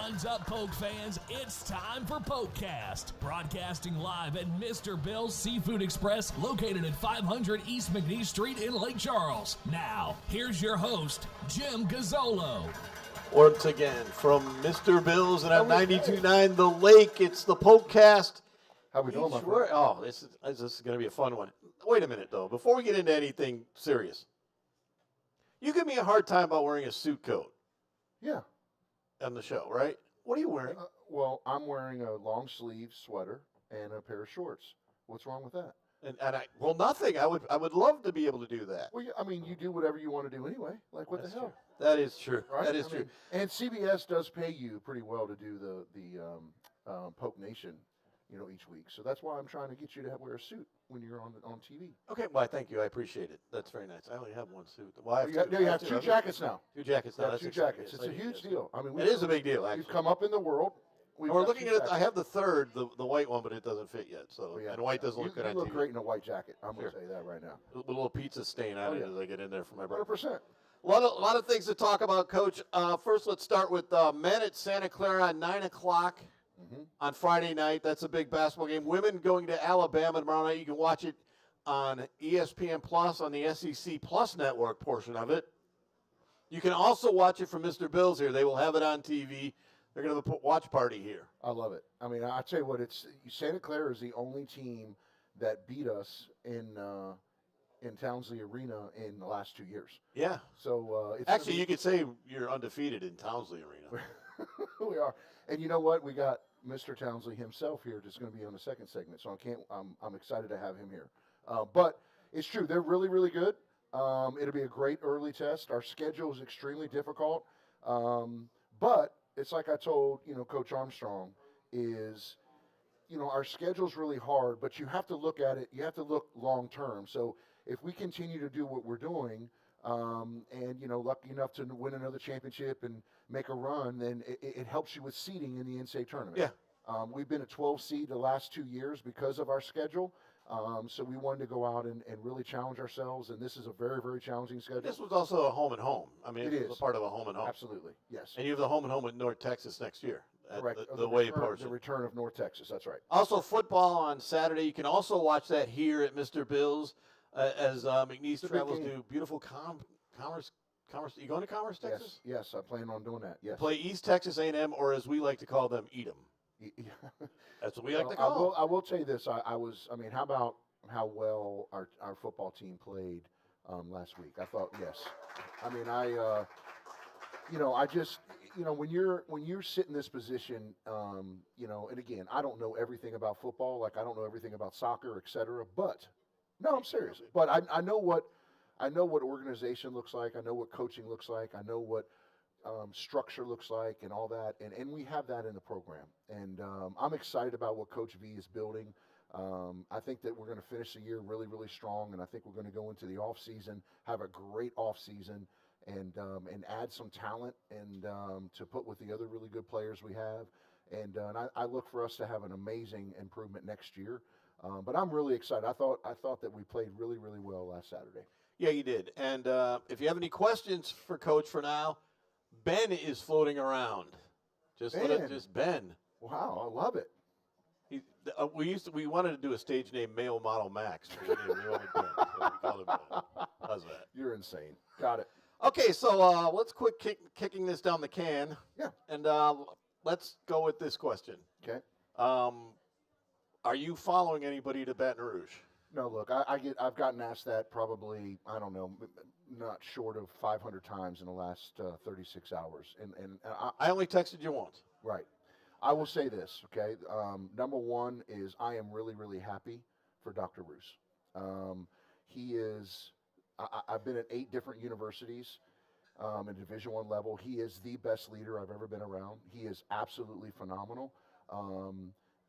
What's up, Poke fans? It's time for PokeCast, broadcasting live at Mr. Bill's Seafood Express, located at 500 East McNeese Street in Lake Charles. Now, here's your host, Jim Gazzolo. Once again, from Mr. Bill's and at 92.9 The Lake, it's the PokeCast. How we doing, my friend? Oh, this is going to be a fun one. Wait a minute, though. Before we get into anything serious, you give me a hard time about wearing a suit coat. Yeah. On the show, right? What are you wearing? Well, I'm wearing a long sleeve sweater and a pair of shorts. What's wrong with that? Well, nothing. I would love to be able to do that. Well, I mean, you do whatever you want to do anyway. Like, what That's the hell? True. That is true. Right? That is true. And CBS does pay you pretty well to do the Poke Nation, each week. So that's why I'm trying to get you to wear a suit when you're on TV. Okay, well, thank you. I appreciate it. That's very nice. I only have one suit. Well, I have you have two jackets now. Two jackets now. That's two jackets. It's a huge deal. I mean, it is a big deal, actually. We've come up in the world. We're looking at it. I have the third, the white one, but it doesn't fit yet. So, and white doesn't look good on TV. You look great in a white jacket. I'm going to say that right now. A little pizza stain on it as I get in there for my breakfast. 100%. A lot of things to talk about, Coach. First, let's start with men at Santa Clara at 9 o'clock on Friday night. That's a big basketball game. Women going to Alabama tomorrow night. You can watch it on ESPN Plus on the SEC Plus network portion of it. You can also watch it from Mr. Bill's here. They will have it on TV. They're going to have a watch party here. I love it. I mean, I tell you what, Santa Clara is the only team that beat us in Townsley Arena in the last 2 years. Yeah. So actually, you could say you're undefeated in Townsley Arena. We are, and you know what? We got Mr. Townsley himself here, that's going to be on the second segment. So I'm excited to have him here. But it's true, they're really, really good. It'll be a great early test. Our schedule is extremely difficult, but it's like I told Coach Armstrong is, our schedule's really hard, but you have to look at it. You have to look long term. So if we continue to do what we're doing, and lucky enough to win another championship and make a run, then it helps you with seeding in the NCAA tournament. Yeah. We've been a 12 seed the last 2 years because of our schedule. So we wanted to go out and really challenge ourselves, and this is a very, very challenging schedule. This was also a home and home. I mean, it was a part of a home and home. Absolutely, yes. And you have the home and home with North Texas next year. Correct. The way portion. The return of North Texas, that's right. Also, football on Saturday. You can also watch that here at Mr. Bill's as McNeese travels to beautiful Commerce. You going to Commerce, Texas? Yes, I plan on doing that, yes. Play East Texas A&M, or as we like to call them, Edom. That's what we like to call them. I will tell you this. How about how well our football team played last week? I thought, yes. I mean, I just, when you're sit in this position, and again, I don't know everything about football. Like, I don't know everything about soccer, et cetera. But, no, I'm serious. But I know what organization looks like. I know what coaching looks like. I know what structure looks like and all that. And we have that in the program. And I'm excited about what Coach V is building. I think that we're going to finish the year really, really strong. And I think we're going to go into the offseason, have a great offseason, and add some talent and to put with the other really good players we have. And I look for us to have an amazing improvement next year. But I'm really excited. I thought that we played really, really well last Saturday. Yeah, you did. And if you have any questions for Coach for now, Ben is floating around. Just Ben. Wow, I love it. We wanted to do a stage name Male Model Max. We called him Ben. How's that? You're insane. Got it. Okay, so let's quit kicking this down the can. Yeah. And let's go with this question. Okay. Are you following anybody to Baton Rouge? No, look, I've gotten asked that probably, I don't know, not short of 500 times in the last 36 hours. And I only texted you once. Right. I will say this, okay? Number one is I am really, really happy for Dr. Roos. He is, I've been at 8 different universities at Division I level. He is the best leader I've ever been around. He is absolutely phenomenal.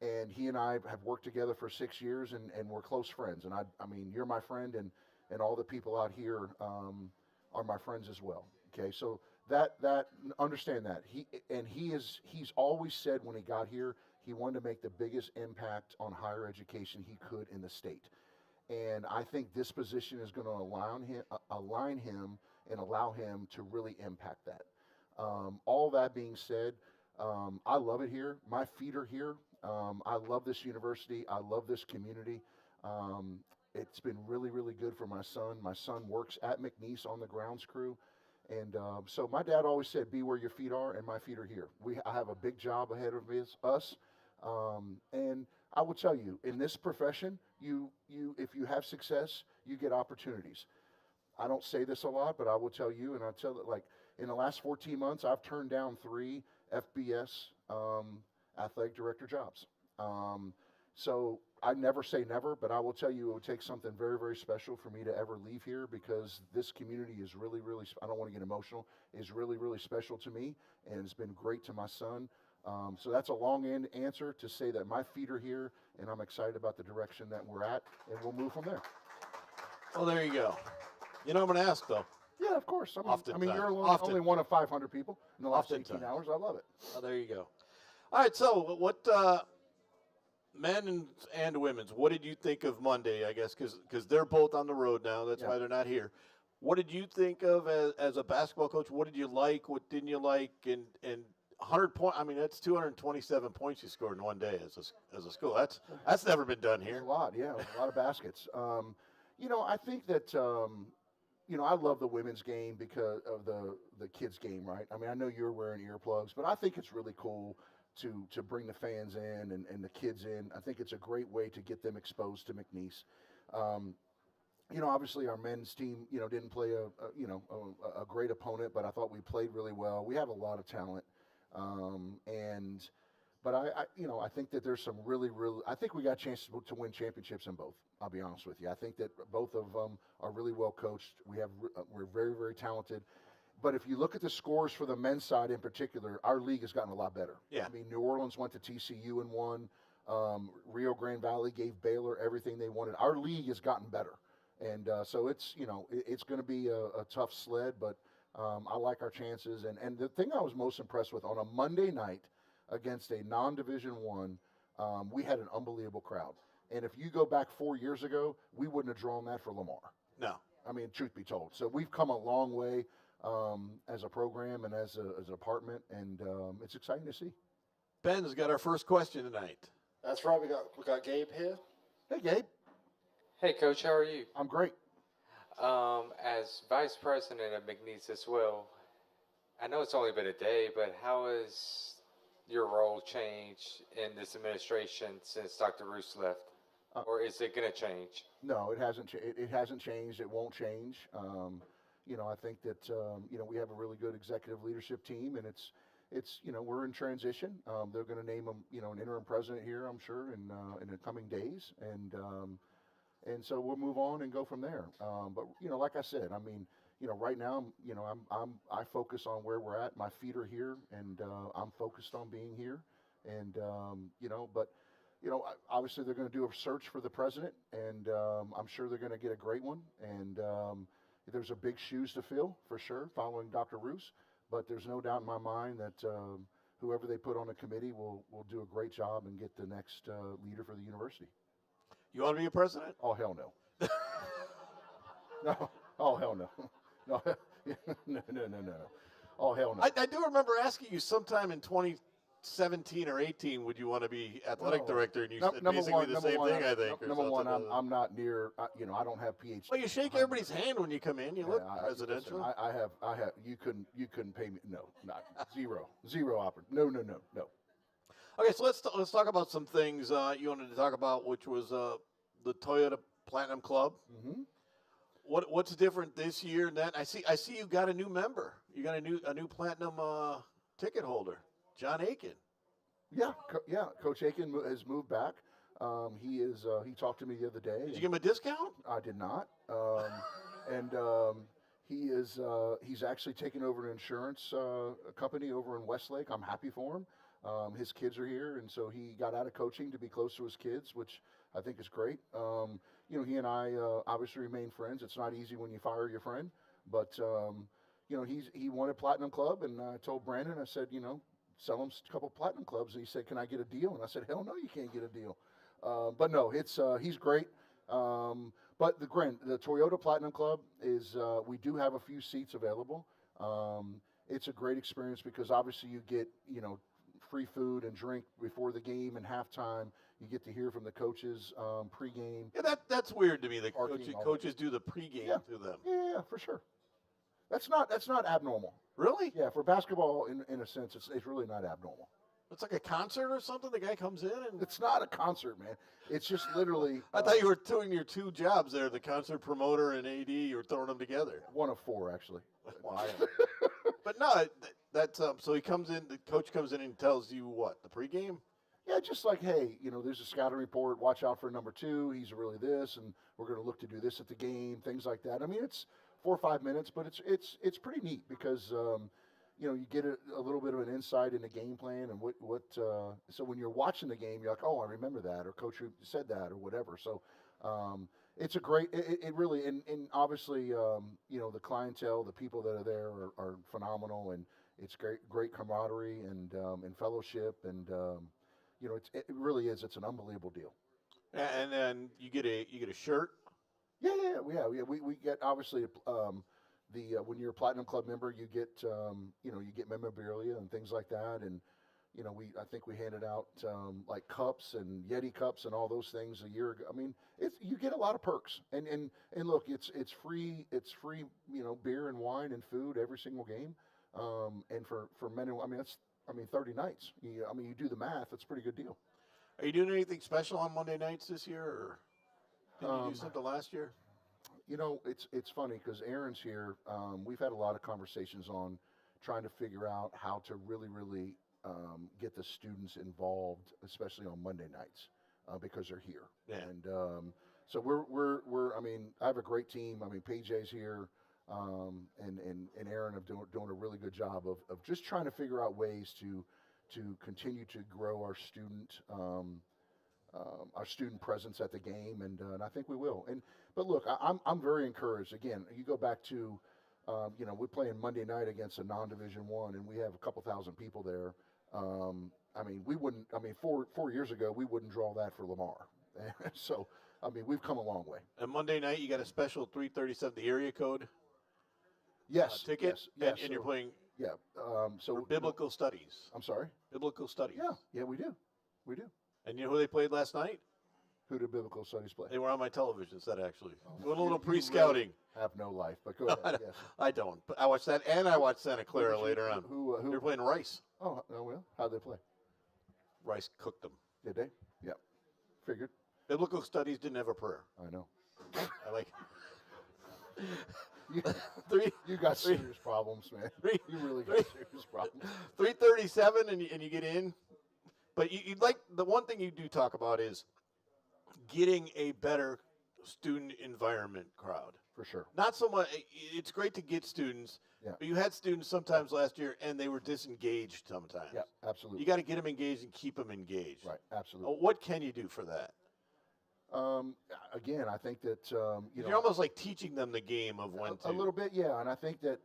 And he and I have worked together for 6 years, and we're close friends. And I mean, you're my friend, and all the people out here are my friends as well. Okay, so that understand that he's always said when he got here he wanted to make the biggest impact on higher education he could in the state. And I think this position is going to align him and allow him to really impact that. All that being said, I love it here. My feet are here. I love this university. I love this community. It's been really, really good for my son. My son works at McNeese on the grounds crew. And so my dad always said, be where your feet are, and my feet are here. I have a big job ahead of us. And I will tell you, in this profession, if you have success, you get opportunities. I don't say this a lot, but I will tell you, and I'll tell it, like, in the last 14 months, I've turned down 3 FBS athletic director jobs. So I never say never, but I will tell you it would take something very, very special for me to ever leave here, because this community is really, really, I don't want to get emotional, is really, really special to me, and it's been great to my son. So that's a long answer to say that my feet are here, and I'm excited about the direction that we're at, and we'll move from there. Well, there you go. You know, I'm going to ask, though. Yeah, of course. I mean you're Often. only one of 500 people in the last Oftentimes. 18 hours. I love it. Oh, there you go. All right, so what men and women's, what did you think of Monday, I guess, because they're both on the road now. That's why they're not here. What did you think of as a basketball coach? What did you like? What didn't you like? And 100 point. I mean, that's 227 points you scored in one day as a school. That's never been done here. A lot, yeah, a lot of baskets. I think that I love the women's game because of the kids' game, right? I mean, I know you're wearing earplugs, but I think it's really cool to bring the fans in and the kids in. I think it's a great way to get them exposed to McNeese. Obviously our men's team, didn't play a great opponent, but I thought we played really well. We have a lot of talent. But I think that there's some really, I think we got a chance to win championships in both. I'll be honest with you. I think that both of them are really well coached. We're very, very talented. But if you look at the scores for the men's side in particular, our league has gotten a lot better. Yeah. I mean, New Orleans went to TCU and won. Rio Grande Valley gave Baylor everything they wanted. Our league has gotten better. And so it's going to be a tough sled, but I like our chances. And the thing I was most impressed with, on a Monday night against a non-Division I, we had an unbelievable crowd. And if you go back 4 years ago, we wouldn't have drawn that for Lamar. No. I mean, truth be told. So we've come a long way as a program and as an department, and it's exciting to see. Ben's got our first question tonight. That's right. We got Gabe here. Hey, Gabe. Hey, Coach. How are you? I'm great. As Vice President of McNeese as well, I know it's only been a day, but how has your role changed in this administration since Dr. Roos left? Or is it going to change? No, it hasn't. It hasn't changed. It won't change. I think that we have a really good executive leadership team, and it's we're in transition. They're going to name an interim president here, I'm sure, in the coming days, and so we'll move on and go from there. But like I said, I mean, right now, I focus on where we're at. My feet are here, and I'm focused on being here, and obviously they're going to do a search for the president, and I'm sure they're going to get a great one. And there's a big shoes to fill for sure, following Dr. Roos. But there's no doubt in my mind that whoever they put on the committee will do a great job and get the next leader for the university. You want to be a president? Oh, hell no. No. Oh, hell no. No. No. Oh, hell no. I do remember asking you sometime in 2017 or 18, would you want to be athletic director? And you said basically the same thing, I think. Number one, I'm not near, I don't have PhD. Well, you shake everybody's hand when you come in. You look presidential. Listen, I have, you couldn't pay me. No, not zero opportunity. No. Okay, so let's talk about some things you wanted to talk about, which was the Toyota Platinum Club. Mm-hmm. What's different this year and that? I see you got a new member. You got a new platinum ticket holder, John Aiken. Yeah, Coach Aiken has moved back. He talked to me the other day. Did you give him a discount? I did not. And he's actually taken over an insurance company over in Westlake. I'm happy for him. His kids are here, and so he got out of coaching to be close to his kids, which I think is great. He and I obviously remain friends. It's not easy when you fire your friend, but he wanted Platinum Club, and I told Brandon, I said, sell him a couple Platinum Clubs, and he said, can I get a deal? And I said, hell no, you can't get a deal. But no, he's great. But the Toyota Platinum Club is we do have a few seats available. It's a great experience because obviously you get free food and drink before the game and halftime. You get to hear from the coaches pregame. Yeah, that's weird to me. The Parking, all coaches do the pregame Yeah. to them. Yeah, for sure. That's not abnormal. Really? Yeah, for basketball, in a sense, it's really not abnormal. It's like a concert or something. The guy comes in and. It's not a concert, man. It's just literally. I thought you were doing your two jobs there, the concert promoter and AD. You were throwing them together. One of four, actually. But no, that's so he comes in. The coach comes in and tells you what, the pregame. Yeah, just like, hey, there's a scouting report. Watch out for number 2. He's really this, and we're going to look to do this at the game. Things like that. I mean, it's 4 or 5 minutes, but it's pretty neat because you get a little bit of an insight in the game plan and what. So when you're watching the game, you're like, oh, I remember that, or coach said that, or whatever. So it's a great. It really and obviously the clientele, the people that are there are phenomenal, and it's great camaraderie and fellowship and. It really is. It's an unbelievable deal. And then you get a shirt. Yeah. We get obviously when you're a Platinum Club member, you get you get memorabilia and things like that, and I think we handed out like cups and Yeti cups and all those things a year ago. I mean, you get a lot of perks, and look, it's free beer and wine and food every single game, and for men and that's. 30 nights. You do the math. It's a pretty good deal. Are you doing anything special on Monday nights this year, or did you do something last year? It's funny because Aaron's here. We've had a lot of conversations on trying to figure out how to really, really get the students involved, especially on Monday nights, because they're here. Yeah. And so we're. I have a great team. PJ's here. And Aaron are doing a really good job of just trying to figure out ways to continue to grow our student presence at the game, and I think we will. But look, I'm very encouraged. Again, you go back to we're playing Monday night against a non-Division I, and we have a couple thousand people there. We wouldn't. 4 years ago we wouldn't draw that for Lamar. So we've come a long way. And Monday night you got a special 337, the area code. Yes. Ticket. Yes. And you're playing. Yeah. For biblical studies. I'm sorry. Biblical studies. Yeah, we do. And you know who they played last night? Who did biblical studies play? They were on my television set, actually. Doing a little pre-scouting. Really have no life, but go ahead. Yes. I don't. But I watched that, and I watched Santa Clara later on. Who? They were playing Rice. Oh, well. How'd they play? Rice cooked them. Did they? Yeah. Figured. Biblical studies didn't have a prayer. I know. I like. You got serious problems, man. You really got serious problems. 337, and you get in. But you like the one thing you do talk about is getting a better student environment crowd. For sure. Not so much. It's great to get students, but you had students sometimes last year, and they were disengaged sometimes. Yeah, absolutely. You got to get them engaged and keep them engaged. Right, absolutely. What can you do for that? Again, I think that you're almost like teaching them the game of when to. A little bit, yeah. And I think that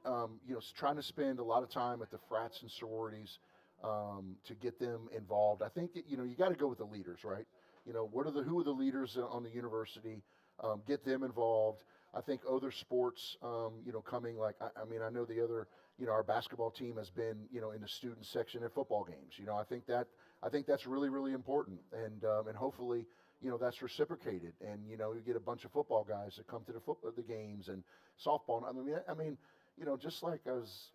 trying to spend a lot of time at the frats and sororities to get them involved. I think that you got to go with the leaders, right? Who are the leaders on the university? Get them involved. I think other sports, coming like I know the other, our basketball team has been, in the student section at football games. I think that's really, really important, and hopefully. That's reciprocated, and you get a bunch of football guys that come to the games and softball. Just like as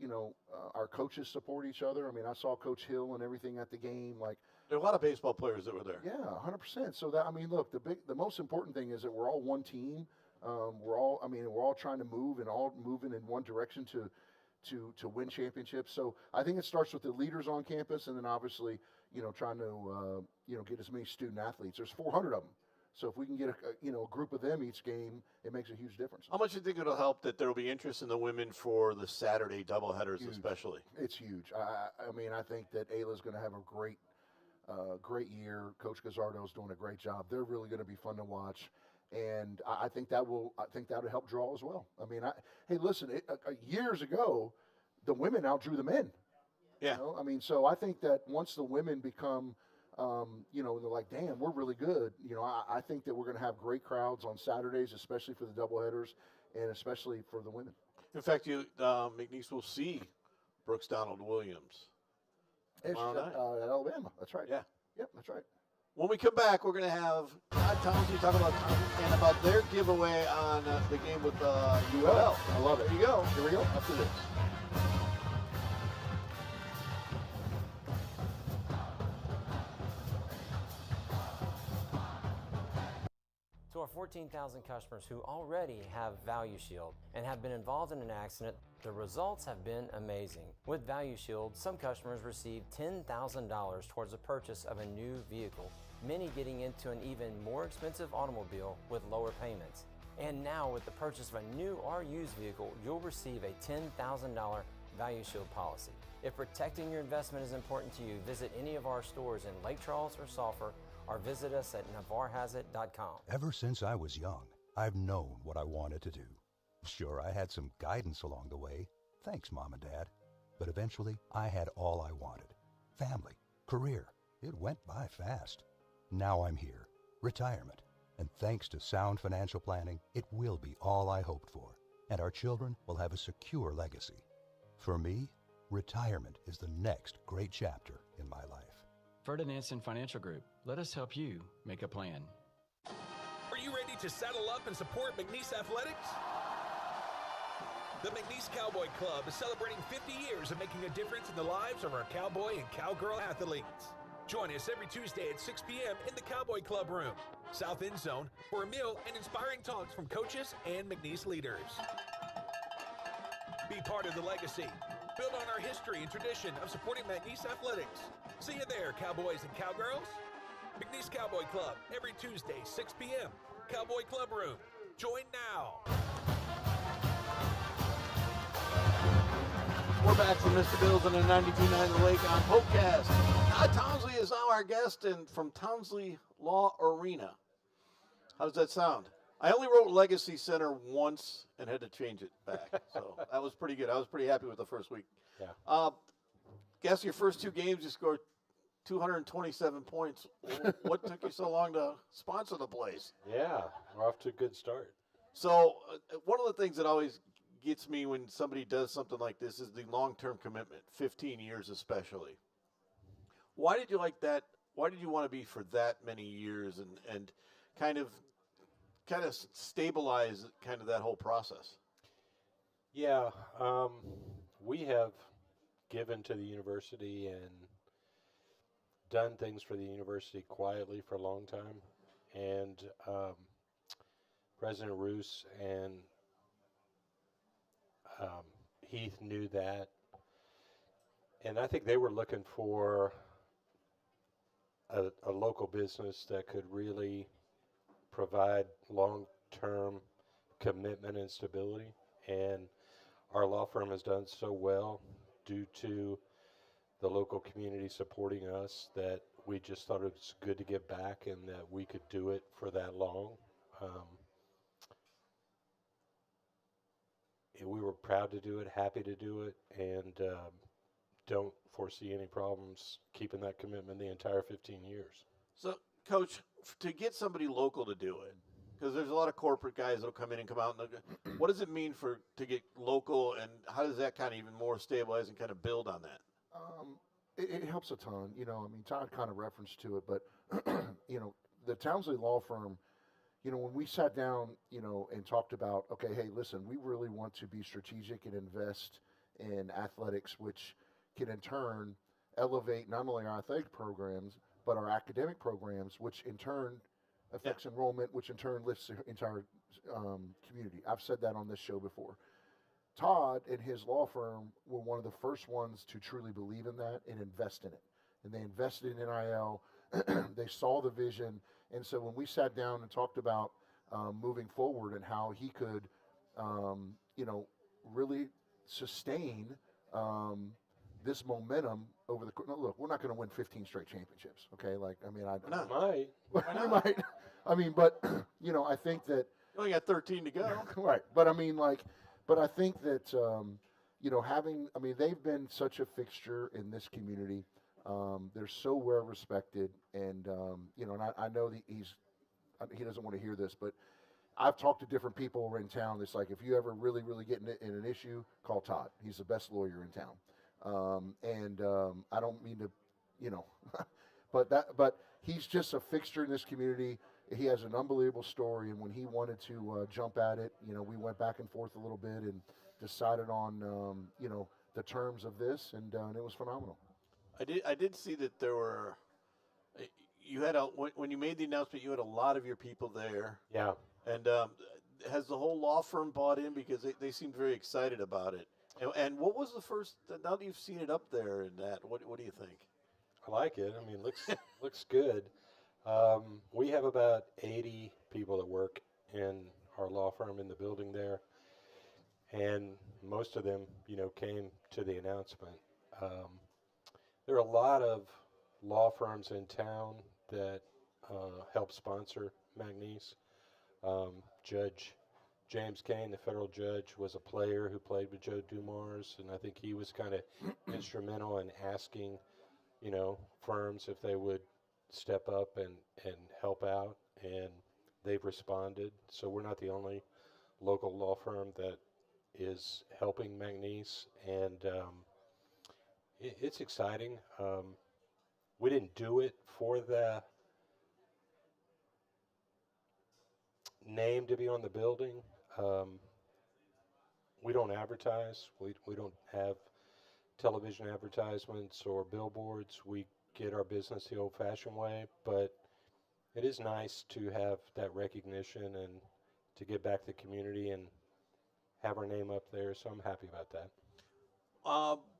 our coaches support each other. I saw Coach Hill and everything at the game. Like there are a lot of baseball players that were there. Yeah, 100%. So that look, the most important thing is that we're all one team. We're all trying to move and all moving in one direction to win championships. So I think it starts with the leaders on campus, and then obviously. Trying to get as many student athletes. There's 400 of them, so if we can get a group of them each game, it makes a huge difference. How much do you think it'll help that there will be interest in the women for the Saturday doubleheaders, especially? It's huge. I think that Ayla's going to have a great year. Coach Gazzardo's doing a great job. They're really going to be fun to watch, and I think that'll help draw as well. Hey, listen, years ago, the women outdrew the men. Yeah. So I think that once the women become, they're like, damn, we're really good. I think that we're going to have great crowds on Saturdays, especially for the doubleheaders and especially for the women. In fact, McNeese will see Brooks Donald Williams It's, tomorrow night. at Alabama. That's right. Yeah. Yep, that's right. When we come back, we're going to have Todd Townsley talk about and about their giveaway on the game with UL. I love it. There you go. Here we go. After this. To our 14,000 customers who already have Value Shield and have been involved in an accident, the results have been amazing. With Value Shield, some customers receive $10,000 towards the purchase of a new vehicle, many getting into an even more expensive automobile with lower payments. And now with the purchase of a new or used vehicle, you'll receive a $10,000 Value Shield policy. If protecting your investment is important to you, visit any of our stores in Lake Charles or Sulphur, or visit us at navarrehazit.com. Ever since I was young, I've known what I wanted to do. Sure, I had some guidance along the way. Thanks, Mom and Dad. But eventually, I had all I wanted. Family, career. It went by fast. Now I'm here. Retirement. And thanks to sound financial planning, it will be all I hoped for. And our children will have a secure legacy. For me, retirement is the next great chapter in my life. Ferdinandson Financial Group. Let us help you make a plan. Are you ready to saddle up and support McNeese Athletics? The McNeese Cowboy Club is celebrating 50 years of making a difference in the lives of our cowboy and cowgirl athletes. Join us every Tuesday at 6 p.m. in the Cowboy Club room, South End Zone, for a meal and inspiring talks from coaches and McNeese leaders. Be part of the legacy. Build on our history and tradition of supporting McNeese Athletics. See you there, cowboys and cowgirls. McNeese Cowboy Club, every Tuesday, 6 p.m. Cowboy Club room. Join now. We're back from Mr. Bills and the 92.9 The Lake on PokeCast. Todd Townsley is now our guest and from Townsley Law Arena. How does that sound? I only wrote Legacy Center once and had to change it back. So that was pretty good. I was pretty happy with the first week. Yeah. Guess your first two games you scored 227 points. What took you so long to sponsor the place? Yeah, we're off to a good start. So one of the things that always gets me when somebody does something like this is the long-term commitment, 15 years especially. Why did you like that? Why did you want to be for that many years and kind of stabilize kind of that whole process? Yeah, we have given to the university and done things for the university quietly for a long time. And President Roos and Heath knew that. And I think they were looking for a local business that could really provide long-term commitment and stability. And our law firm has done so well due to the local community supporting us that we just thought it was good to give back and that we could do it for that long. We were proud to do it, happy to do it, and don't foresee any problems keeping that commitment the entire 15 years. So, Coach, to get somebody local to do it, because there's a lot of corporate guys that'll come in and come out. And what does it mean to get local, and how does that kind of even more stabilize and kind of build on that? It helps a ton. You know, I mean, Todd kind of referenced to it, but, you know, the Townsley Law Firm, you know, when we sat down, you know, and talked about, okay, hey, listen, we really want to be strategic and invest in athletics, which can in turn elevate not only our athletic programs, but our academic programs, which in turn affects enrollment, which in turn lifts the entire community. I've said that on this show before. Todd and his law firm were one of the first ones to truly believe in that and invest in it. And they invested in NIL. They saw the vision. And so when we sat down and talked about moving forward and how he could, you know, really sustain this momentum over the look, we're not going to win 15 straight championships. Okay. Like, I mean, we might, I mean, but you know, I think that you only got 13 to go. Right. But I mean, like, but I think that, you know, they've been such a fixture in this community. They're so well respected. And, you know, and I know that he doesn't want to hear this, but I've talked to different people in town. It's like, if you ever really, really get in an issue, call Todd. He's the best lawyer in town. I don't mean to, you know, but he's just a fixture in this community. He has an unbelievable story, and when he wanted to jump at it, you know, we went back and forth a little bit and decided on, you know, the terms of this, and it was phenomenal. I did see that there were. You had when you made the announcement, you had a lot of your people there. Yeah. And has the whole law firm bought in because they seemed very excited about it? And what was the first? Now that you've seen it up there and that, what do you think? I like it. I mean, looks good. We have about 80 people that work in our law firm in the building there, and most of them, you know, came to the announcement. There are a lot of law firms in town that help sponsor McNeese. Judge James Kane, the federal judge, was a player who played with Joe Dumars, and I think he was kind of instrumental in asking, you know, firms if they would step up and help out, and they've responded. So we're not the only local law firm that is helping McNeese, and it's exciting. We didn't do it for the name to be on the building. We don't advertise. We don't have television advertisements or billboards. We get our business the old-fashioned way, but it is nice to have that recognition and to give back to the community and have our name up there, so I'm happy about that.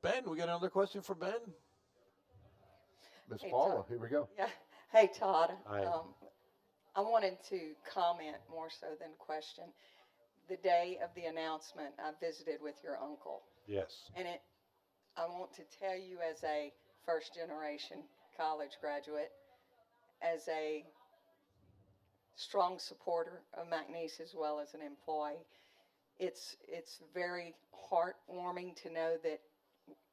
Ben, we got another question for Ben. Miss Hey, Paula, Todd. here we go. Yeah. Hey, Todd. Hi. I wanted to comment more so than question. The day of the announcement, I visited with your uncle, Yes. and I want to tell you, as a first-generation college graduate, as a strong supporter of McNeese as well as an employee, it's very heartwarming to know that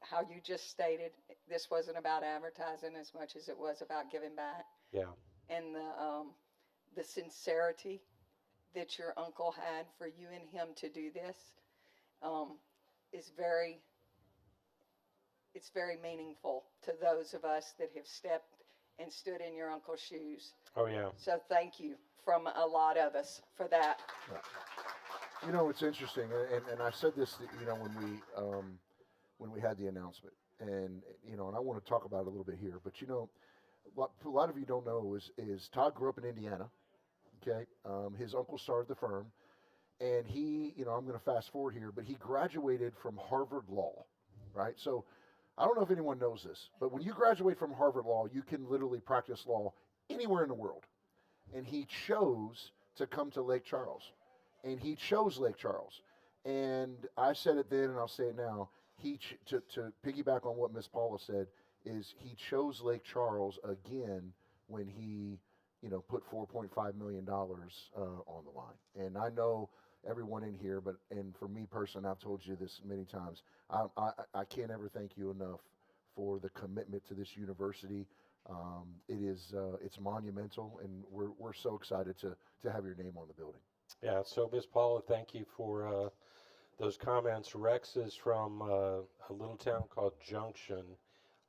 how you just stated, this wasn't about advertising as much as it was about giving back, Yeah. and the sincerity that your uncle had for you and him to do this is it's very meaningful to those of us that have stepped and stood in your uncle's shoes. Oh, yeah. So thank you from a lot of us for that. You know, it's interesting, and I said this, you know, when we had the announcement, and you know, and I want to talk about it a little bit here. But you know, what a lot of you don't know is Todd grew up in Indiana. Okay, his uncle started the firm, and he, you know, I'm going to fast forward here, but he graduated from Harvard Law, right? So I don't know if anyone knows this, but when you graduate from Harvard Law, you can literally practice law anywhere in the world. And he chose to come to Lake Charles, and he chose Lake Charles. And I said it then, and I'll say it now. To piggyback on what Miss Paula said, is he chose Lake Charles again when he, you know, put $4.5 million on the line. And I know everyone in here, and for me personally, I've told you this many times, I can't ever thank you enough for the commitment to this university. It's monumental, and we're so excited to have your name on the building. Yeah, so Ms. Paula, thank you for those comments. Rex is from a little town called Junction,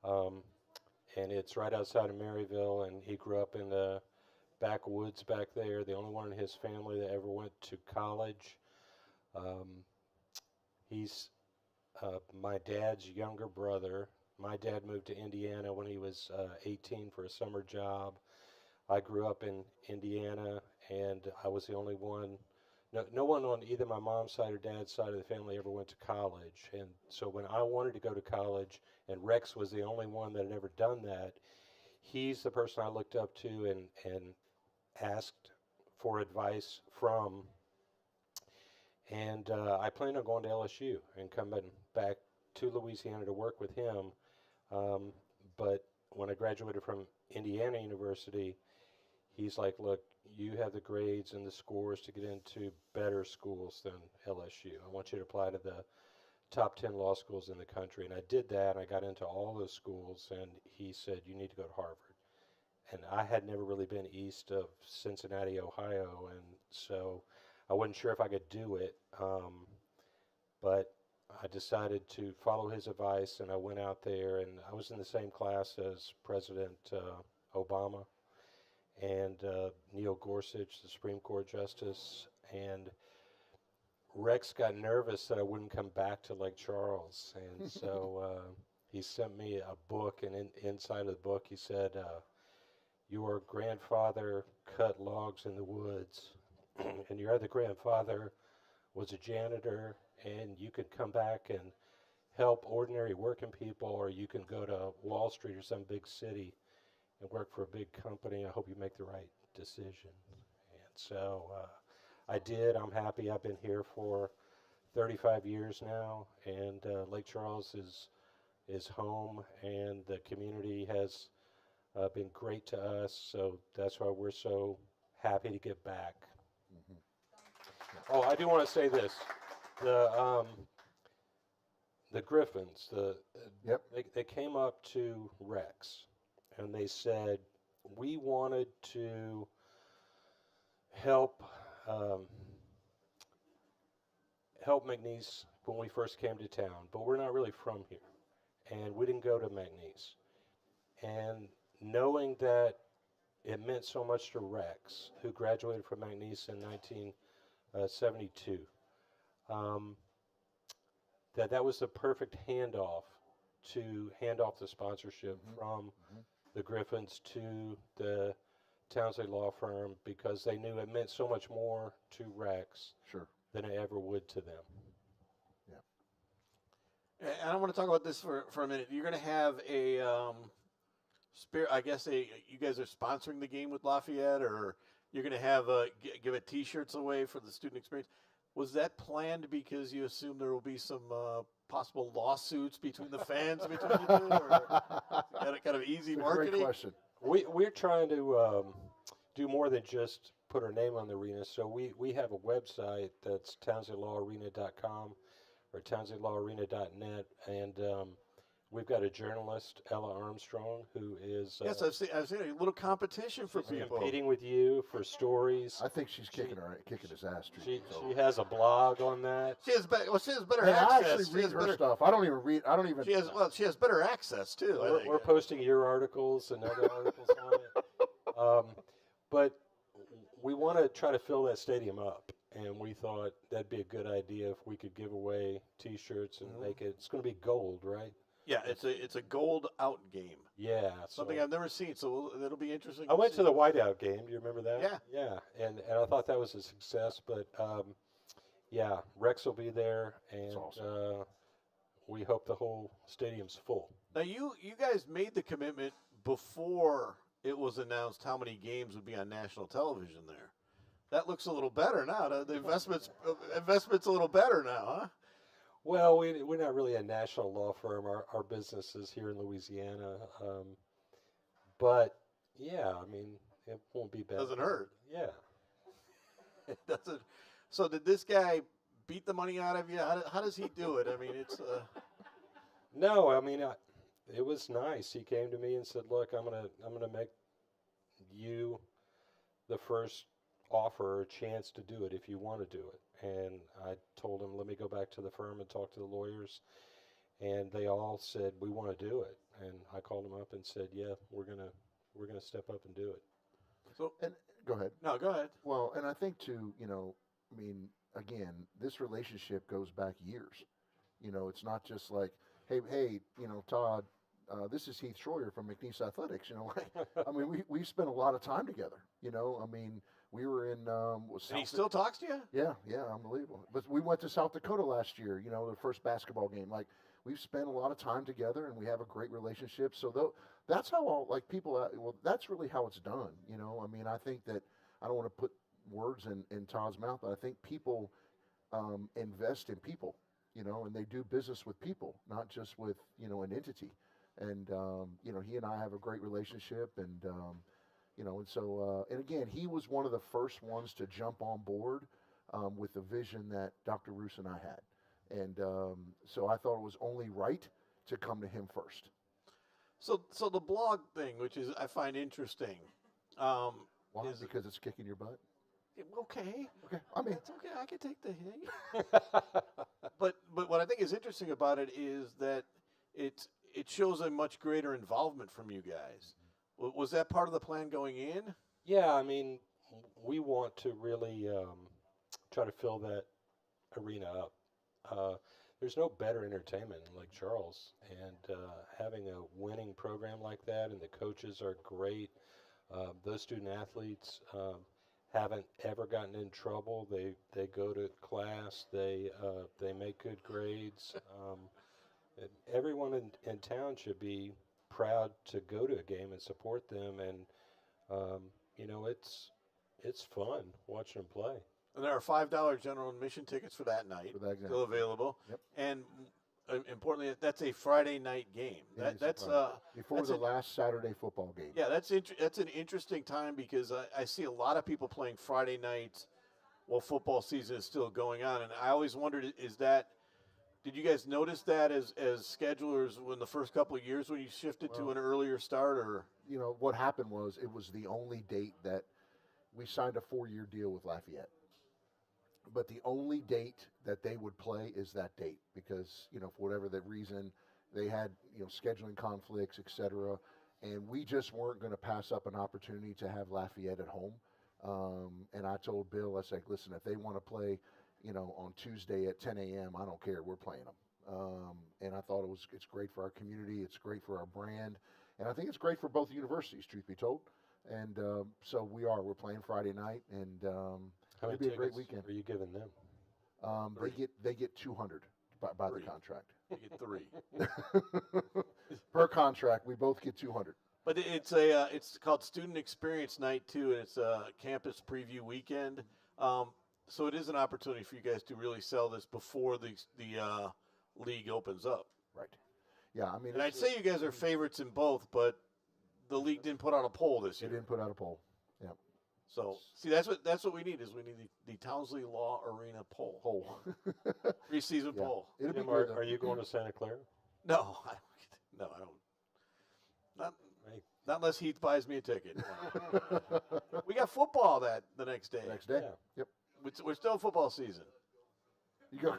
and it's right outside of Maryville, and he grew up in the backwoods back there, the only one in his family that ever went to college. He's my dad's younger brother. My dad moved to Indiana when he was 18 for a summer job. I grew up in Indiana, and I was the only one. No one on either my mom's side or dad's side of the family ever went to college. And so when I wanted to go to college, and Rex was the only one that had ever done that, he's the person I looked up to and asked for advice from. And I planned on going to LSU and coming back to Louisiana to work with him. But when I graduated from Indiana University, he's like, look, you have the grades and the scores to get into better schools than LSU. I want you to apply to the top 10 law schools in the country. And I did that, and I got into all those schools, and he said, you need to go to Harvard. And I had never really been east of Cincinnati, Ohio, and so I wasn't sure if I could do it. But I decided to follow his advice, and I went out there, and I was in the same class as President Obama and Neil Gorsuch, the Supreme Court Justice, and Rex got nervous that I wouldn't come back to Lake Charles, and so he sent me a book, and inside of the book he said, your grandfather cut logs in the woods, and your other grandfather was a janitor, and you could come back and help ordinary working people, or you can go to Wall Street or some big city and work for a big company. I hope you make the right decision. And so I did. I'm happy. I've been here for 35 years now, and Lake Charles is home, and the community has been great to us, so that's why we're so happy to get back. Oh, I do want to say this. The Griffins, they came up to Rex, and they said, we wanted to help McNeese when we first came to town, but we're not really from here, and we didn't go to McNeese. And knowing that it meant so much to Rex, who graduated from McNeese in 1972, that was the perfect handoff to hand off the sponsorship from the Griffins to the Townsley Law Firm, because they knew it meant so much more to Rex than it ever would to them. And I want to talk about this for a minute. You're going to have a I guess you guys are sponsoring the game with Lafayette, or you're going to have give it T-shirts away for the student experience. Was that planned because you assume there will be some possible lawsuits between the fans between you two, or kind of easy marketing? Great question. We're trying to do more than just put our name on the arena. So we have a website that's TownsleyLawArena.com or TownsleyLawArena.net, and we've got a journalist, Ella Armstrong, who is yes, I've seen a little competition for people competing with you for stories. I think she's kicking his ass. She has a blog on that. She has better Hey, access. I actually read her stuff. I don't even. She has better access too. We're posting your articles and other articles on it. But we want to try to fill that stadium up, and we thought that'd be a good idea if we could give away T-shirts and make it. It's going to be gold, right? Yeah, it's a gold out game. Yeah, something I've never seen, so it'll be interesting. I went to the whiteout game. Do you remember that? Yeah, and I thought that was a success. But Rex will be there, and awesome. We hope the whole stadium's full. Now you guys made the commitment before it was announced how many games would be on national television there. That looks a little better now. The investment's a little better now, huh? Well, we're not really a national law firm. Our business is here in Louisiana. But, yeah, I mean, it won't be bad. Doesn't hurt. Yeah. It doesn't. So did this guy beat the money out of you? How does he do it? I mean, it's... No, I mean, it was nice. He came to me and said, look, I'm gonna make you the first offer or chance to do it if you want to do it. And I told him, let me go back to the firm and talk to the lawyers. And they all said, we want to do it. And I called them up and said, yeah, we're gonna step up and do it. So, and go ahead. No, go ahead. Well, and I think too, I mean, again, this relationship goes back years. It's not just like, hey, Todd, this is Heath Schroyer from McNeese Athletics. I mean, we spent a lot of time together. I mean, we were in. And he still talks to you? Yeah, unbelievable. But we went to South Dakota last year. The first basketball game. Like, we've spent a lot of time together, and we have a great relationship. So that's how people. Well, that's really how it's done. I mean, I think that I don't want to put words in Todd's mouth, but I think people invest in people. And they do business with people, not just with an entity. And he and I have a great relationship, and and so and again, he was one of the first ones to jump on board with the vision that Dr. Roos and I had, and so I thought it was only right to come to him first. So the blog thing, which is I find interesting. Why? Because it's kicking your butt. Okay. I mean, it's okay. I can take the hit. But what I think think is interesting about it is that it shows a much greater involvement from you guys. Was that part of the plan going in? Yeah, I mean, we want to really try to fill that arena up. There's no better entertainment in Lake Charles, and having a winning program like that, and the coaches are great. Those student athletes haven't ever gotten in trouble. They go to class. They make good grades. Everyone in town should be proud to go to a game and support them. And it's fun watching them play. And there are $5 general admission tickets for that night, still available. Yep. And importantly, that's a Friday night game. That's before the last Saturday football game. Yeah, that's an interesting time because I see a lot of people playing Friday nights while football season is still going on, and I always wondered, did you guys notice that as schedulers in the first couple of years when you shifted to an earlier start, or? You know, what happened was it was the only date that we signed a 4-year deal with Lafayette. But the only date that they would play is that date because, for whatever the reason, they had, scheduling conflicts, et cetera. And we just weren't going to pass up an opportunity to have Lafayette at home. And I told Bill, I said, listen, if they want to play, on Tuesday at 10 a.m., I don't care. We're playing them. And I thought it's great for our community. It's great for our brand. And I think it's great for both universities, truth be told. And so we're playing Friday night. And How many it'll be a great tickets weekend. are you giving them? They get 200 by the contract. You get 3. Per contract, we both get 200. But it's called Student Experience Night too, and it's a campus preview weekend. So it is an opportunity for you guys to really sell this before the league opens up. Right. Yeah, I mean, and I'd say you guys are favorites in both, but the league didn't put out a poll this year. They didn't put out a poll. Yeah. So see, that's what we need is we need the Townsley Law Arena poll. Preseason poll. It'll be Tim, good. are you going to Santa Clara? No, I don't. Not unless Heath buys me a ticket. We got football the next day. Next day. Yeah. Yep. We're still in football season. You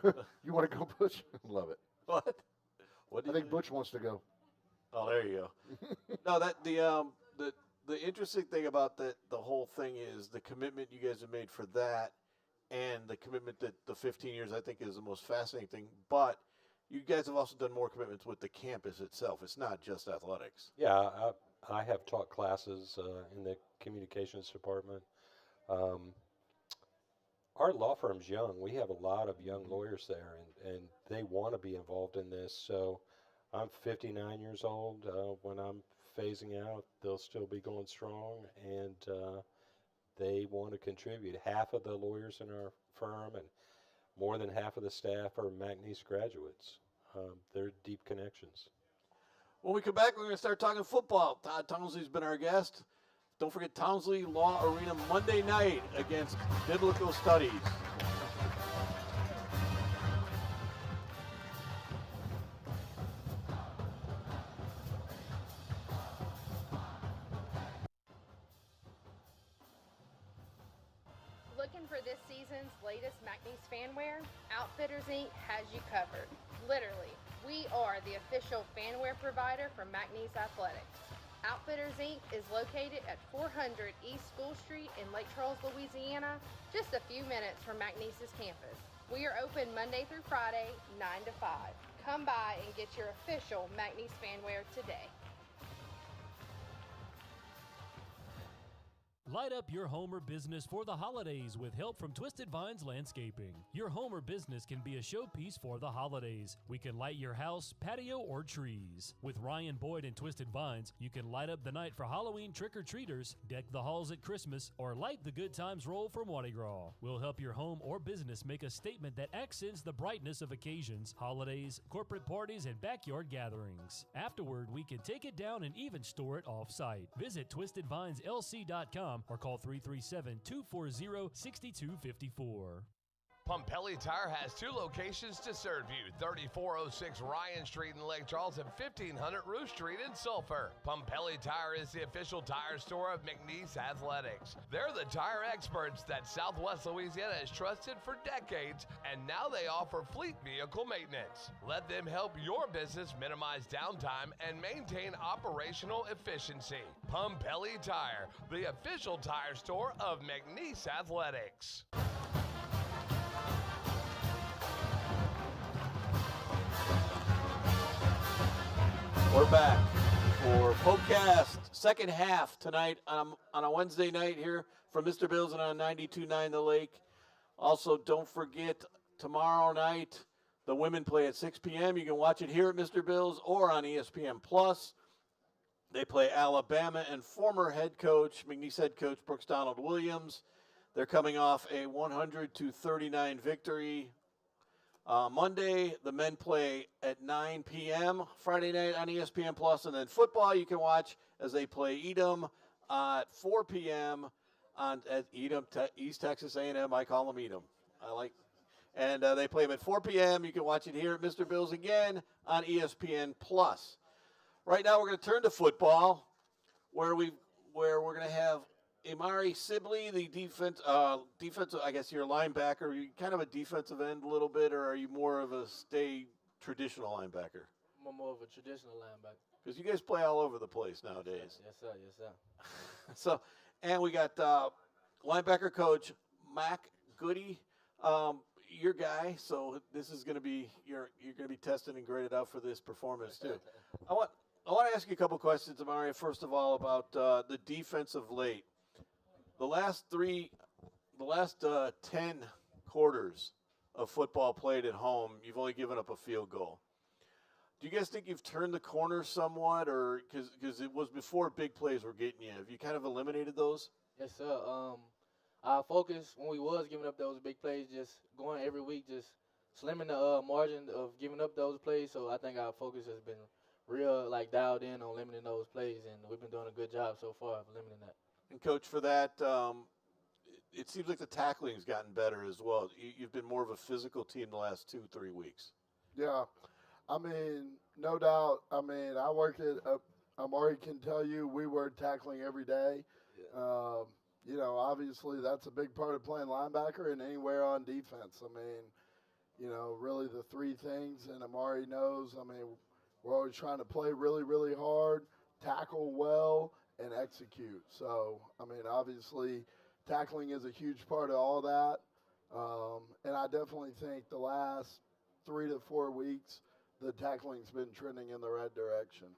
want to go, Butch? Love it. What? I think Butch wants to go. Oh, there you go. No, that the interesting thing about the whole thing is the commitment you guys have made for that, and the commitment that the 15 years I think is the most fascinating thing. But you guys have also done more commitments with the campus itself. It's not just athletics. Yeah, I have taught classes in the communications department. Our law firm's young. We have a lot of young lawyers there, and they want to be involved in this. So I'm 59 years old. When I'm phasing out, they'll still be going strong, and they want to contribute. Half of the lawyers in our firm and more than half of the staff are McNeese graduates. They're deep connections. When we come back, we're going to start talking football. Todd Townsley's been our guest. Don't forget Townsley Law Arena Monday night against Biblical Studies. Looking for this season's latest McNeese fanwear? Outfitters Inc. has you covered. Literally, we are the official fanwear provider for McNeese Athletics. Outfitters Inc. is located at 400 East School Street in Lake Charles, Louisiana, just a few minutes from McNeese's campus. We are open Monday through Friday, 9 to 5. Come by and get your official McNeese fanwear today. Light up your home or business for the holidays with help from Twisted Vines Landscaping. Your home or business can be a showpiece for the holidays. We can light your house, patio, or trees. With Ryan Boyd and Twisted Vines, you can light up the night for Halloween trick-or-treaters, deck the halls at Christmas, or light the good times roll for Mardi Gras. We'll help your home or business make a statement that accents the brightness of occasions, holidays, corporate parties, and backyard gatherings. Afterward, we can take it down and even store it off-site. Visit TwistedVinesLC.com or call 337-240-6254. Pumpelly Tire has 2 locations to serve you, 3406 Ryan Street in Lake Charles and 1500 Roof Street in Sulphur. Pumpelly Tire is the official tire store of McNeese Athletics. They're the tire experts that Southwest Louisiana has trusted for decades, and now they offer fleet vehicle maintenance. Let them help your business minimize downtime and maintain operational efficiency. Pumpelly Tire, the official tire store of McNeese Athletics. We're back for PokeCast second half tonight on a Wednesday night here from Mr. Bill's and on 92.9 The Lake. Also, don't forget, tomorrow night, the women play at 6 p.m. You can watch it here at Mr. Bill's or on ESPN+. They play Alabama and former head coach, McNeese head coach Brooks Donald Williams. They're coming off a 100-39 victory. Monday, the men play at 9 p.m. Friday night on ESPN+, and then football you can watch as they play Edom at 4 p.m. at Edom, East Texas A&M. I call them Edom. And they play them at 4 p.m. You can watch it here at Mr. Bill's again on ESPN+. Right now, we're going to turn to football, where we're going to have Amari Sibley, the defensive, I guess you're a linebacker. Are you kind of a defensive end a little bit, or are you more of a traditional linebacker? I'm more of a traditional linebacker. Because you guys play all over the place nowadays. Yes, sir. Yes, sir. So, and we got linebacker coach Mac Goody, your guy. So this is going to be you're going to be tested and graded out for this performance too. I want to ask you a couple questions, Amari. First of all, about the defense of late. The last 10 quarters of football played at home, you've only given up a field goal. Do you guys think you've turned the corner somewhat, or because it was before big plays were getting you? Have you kind of eliminated those? Yes, sir. Our focus when we was giving up those big plays, just going every week, just slimming the margin of giving up those plays. So I think our focus has been real dialed in on limiting those plays, and we've been doing a good job so far of limiting that. And, Coach, for that, it seems like the tackling's gotten better as well. You've been more of a physical team the last 2-3 weeks. Yeah. I mean, no doubt. I mean, I work at Amari can tell you we were tackling every day. Yeah. Obviously that's a big part of playing linebacker and anywhere on defense. I mean, really the 3 things, and Amari knows, I mean, we're always trying to play really, really hard, tackle well, and execute. So, I mean, obviously, tackling is a huge part of all that. And I definitely think the last 3 to 4 weeks, the tackling's been trending in the right direction.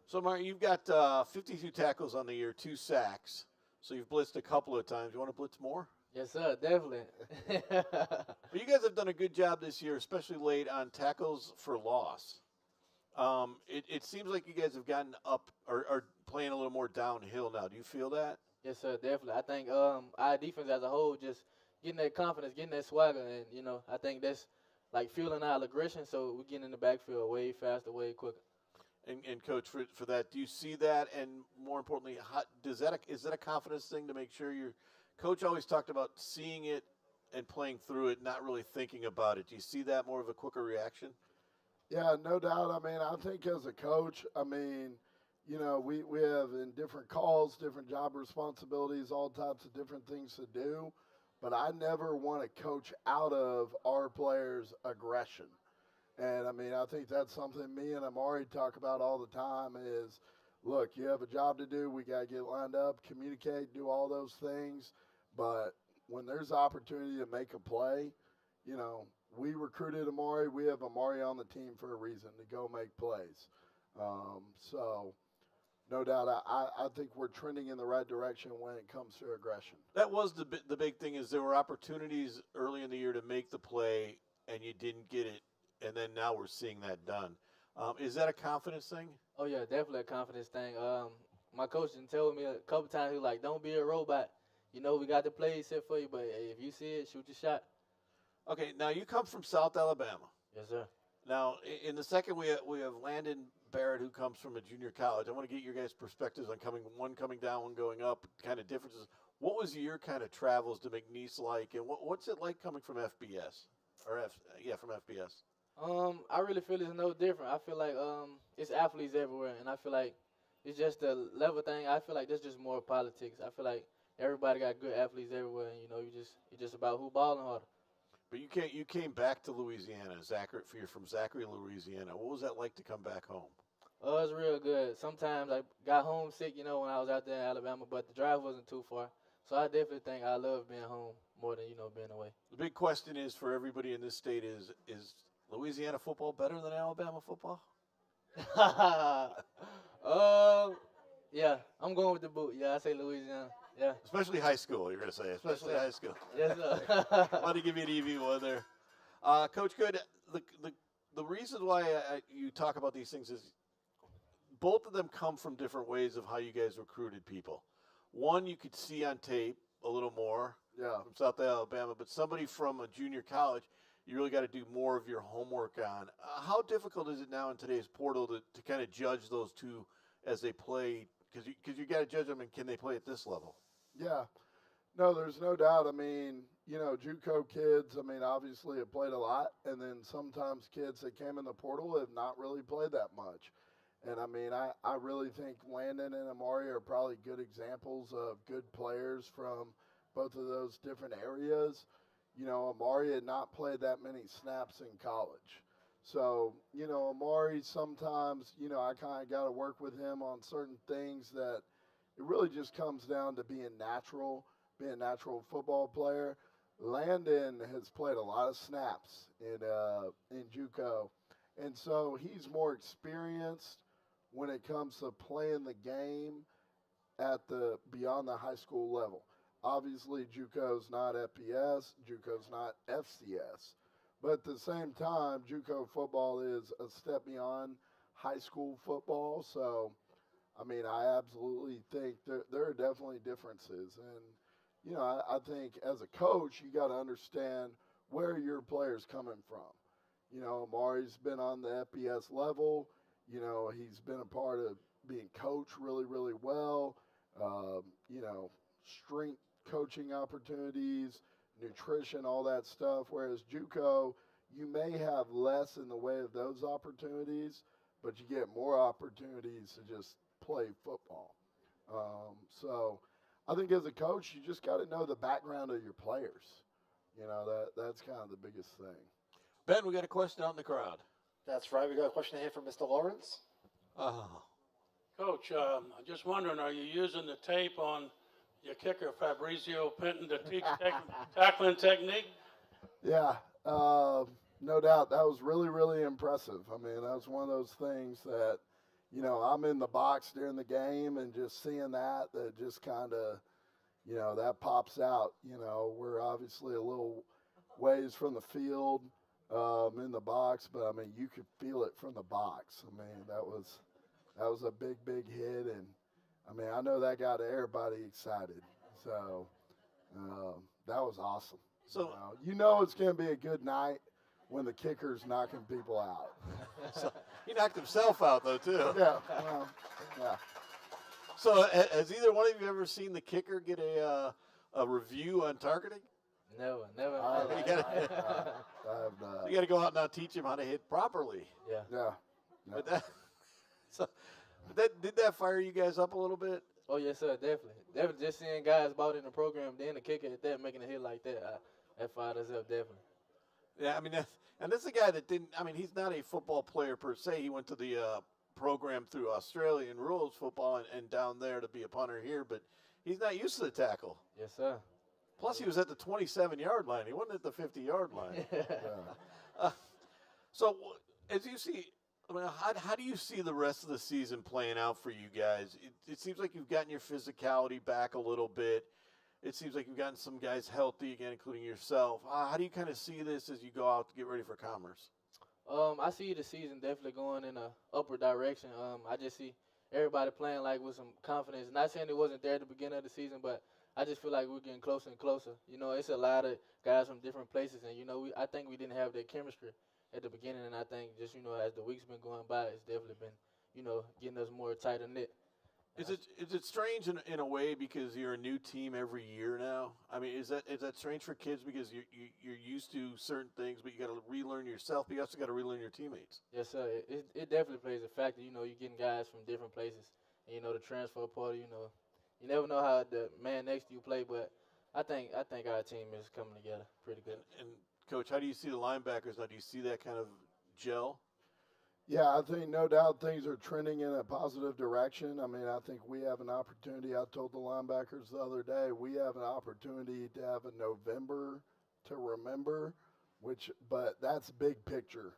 So, Mark, you've got 52 tackles on the year, 2 sacks. So you've blitzed a couple of times. You want to blitz more? Yes, sir, definitely. But you guys have done a good job this year, especially late on tackles for loss. It seems like you guys have gotten up or are playing a little more downhill now. Do you feel that? Yes, sir, definitely. I think our defense as a whole just getting that confidence, getting that swagger, and, I think that's fueling our aggression, so we're getting in the backfield way faster, way quicker. And Coach, for that, do you see that? And more importantly, is that a confidence thing to make sure Coach always talked about seeing it and playing through it, not really thinking about it. Do you see that more of a quicker reaction? Yeah, no doubt. I mean, I think as a coach, I mean, we have in different calls, different job responsibilities, all types of different things to do. But I never want to coach out of our players' aggression. And, I mean, I think that's something me and Amari talk about all the time is, look, you have a job to do. We got to get lined up, communicate, do all those things. But when there's opportunity to make a play, we recruited Amari. We have Amari on the team for a reason, to go make plays. So, no doubt, I think we're trending in the right direction when it comes to aggression. That was the big thing is there were opportunities early in the year to make the play, and you didn't get it. And then now we're seeing that done. Is that a confidence thing? Oh, yeah, definitely a confidence thing. My coach done told me a couple times, he was like, don't be a robot. We got the play set for you, but if you see it, shoot your shot. Okay, now you come from South Alabama. Yes, sir. Now, in the second, we have Landon Barrett, who comes from a junior college. I want to get your guys' perspectives on coming down, one going up, kind of differences. What was your kind of travels to McNeese like, and what's it like coming from FBS from FBS? I really feel it's no different. I feel like it's athletes everywhere, and I feel like it's just a level thing. I feel like that's just more politics. I feel like everybody got good athletes everywhere, and it's just about who balling harder. But you came back to Louisiana, you're from Zachary, Louisiana. What was that like to come back home? It was real good. Sometimes I got homesick, when I was out there in Alabama, but the drive wasn't too far. So I definitely think I love being home more than being away. The big question is for everybody in this state is Louisiana football better than Alabama football? Yeah, I'm going with the boot. Yeah, I say Louisiana. Yeah. Especially high school, you're going to say. Especially Yes, high school. Yes, sir. Want to give you an EV one there. Coach Good, the reason why you talk about these things is both of them come from different ways of how you guys recruited people. One you could see on tape a little more from South Alabama, but somebody from a junior college, you really got to do more of your homework on. How difficult is it now in today's portal to kind of judge those two as they play? Because you got to judge them, and can they play at this level? Yeah. No, there's no doubt. I mean, JUCO kids, obviously have played a lot, and then sometimes kids that came in the portal have not really played that much. And, I really think Landon and Amari are probably good examples of good players from both of those different areas. Amari had not played that many snaps in college. So, Amari sometimes, I kind of got to work with him on certain things that it really just comes down to being a natural football player. Landon has played a lot of snaps in JUCO, and so he's more experienced when it comes to playing the game at the beyond the high school level. Obviously, JUCO's not FBS, JUCO's not FCS, but at the same time, JUCO football is a step beyond high school football. So, I absolutely think there are definitely differences, and I think as a coach, you got to understand where your player's coming from. Amari's been on the FBS level. He's been a part of being coached really, really well. Strength coaching opportunities, nutrition, all that stuff. Whereas JUCO, you may have less in the way of those opportunities, but you get more opportunities to just play football. So I think as a coach, you just got to know the background of your players. That's kind of the biggest thing. Ben, we got a question out in the crowd. That's right. We got a question here from Mr. Lawrence. Coach, I'm just wondering, are you using the tape on your kicker, Fabrizio Pinton, to teach tackling technique? Yeah, no doubt. That was really, really impressive. That was one of those things that, I'm in the box during the game and just seeing that just kind of, that pops out. We're obviously a little ways from the field in the box, but, you could feel it from the box. That was a big, big hit, and, I know that got everybody excited. So that was awesome. So it's going to be a good night when the kicker's knocking people out. So he knocked himself out, though, too. Yeah. So has either one of you ever seen the kicker get a review on targeting? Never. You got to go out and now teach him how to hit properly. Yeah. But did that fire you guys up a little bit? Oh, yes, sir, definitely. Just seeing guys bought in the program, then the kicker at that, making a hit like that, that fired us up, definitely. Yeah, and this is a guy that didn't, he's not a football player per se. He went to the program through Australian rules football and down there to be a punter here, but he's not used to the tackle. Yes, sir. Plus, he was at the 27-yard line. He wasn't at the 50-yard line. So, as you see, how do you see the rest of the season playing out for you guys? It seems like you've gotten your physicality back a little bit. It seems like you've gotten some guys healthy again, including yourself. How do you kind of see this as you go out to get ready for Commerce? I see the season definitely going in a upward direction. I just see everybody playing with some confidence. Not saying it wasn't there at the beginning of the season, but I just feel like we're getting closer and closer. It's a lot of guys from different places, and I think we didn't have that chemistry at the beginning, and I think just as the weeks been going by, it's definitely been getting us more tighter knit. Is it strange in a way because you're a new team every year now? I mean, is that strange for kids because you're used to certain things, but you got to relearn yourself, but you also got to relearn your teammates. Yes, sir. It definitely plays a factor. You know, you're getting guys from different places, and the transfer portal. You never know how the man next to you play, but I think our team is coming together pretty good. And Coach, how do you see the linebackers now? Do you see that kind of gel? Yeah, I think no doubt things are trending in a positive direction. I mean, I think we have an opportunity. I told the linebackers the other day, we have an opportunity to have a November to remember, but that's big picture.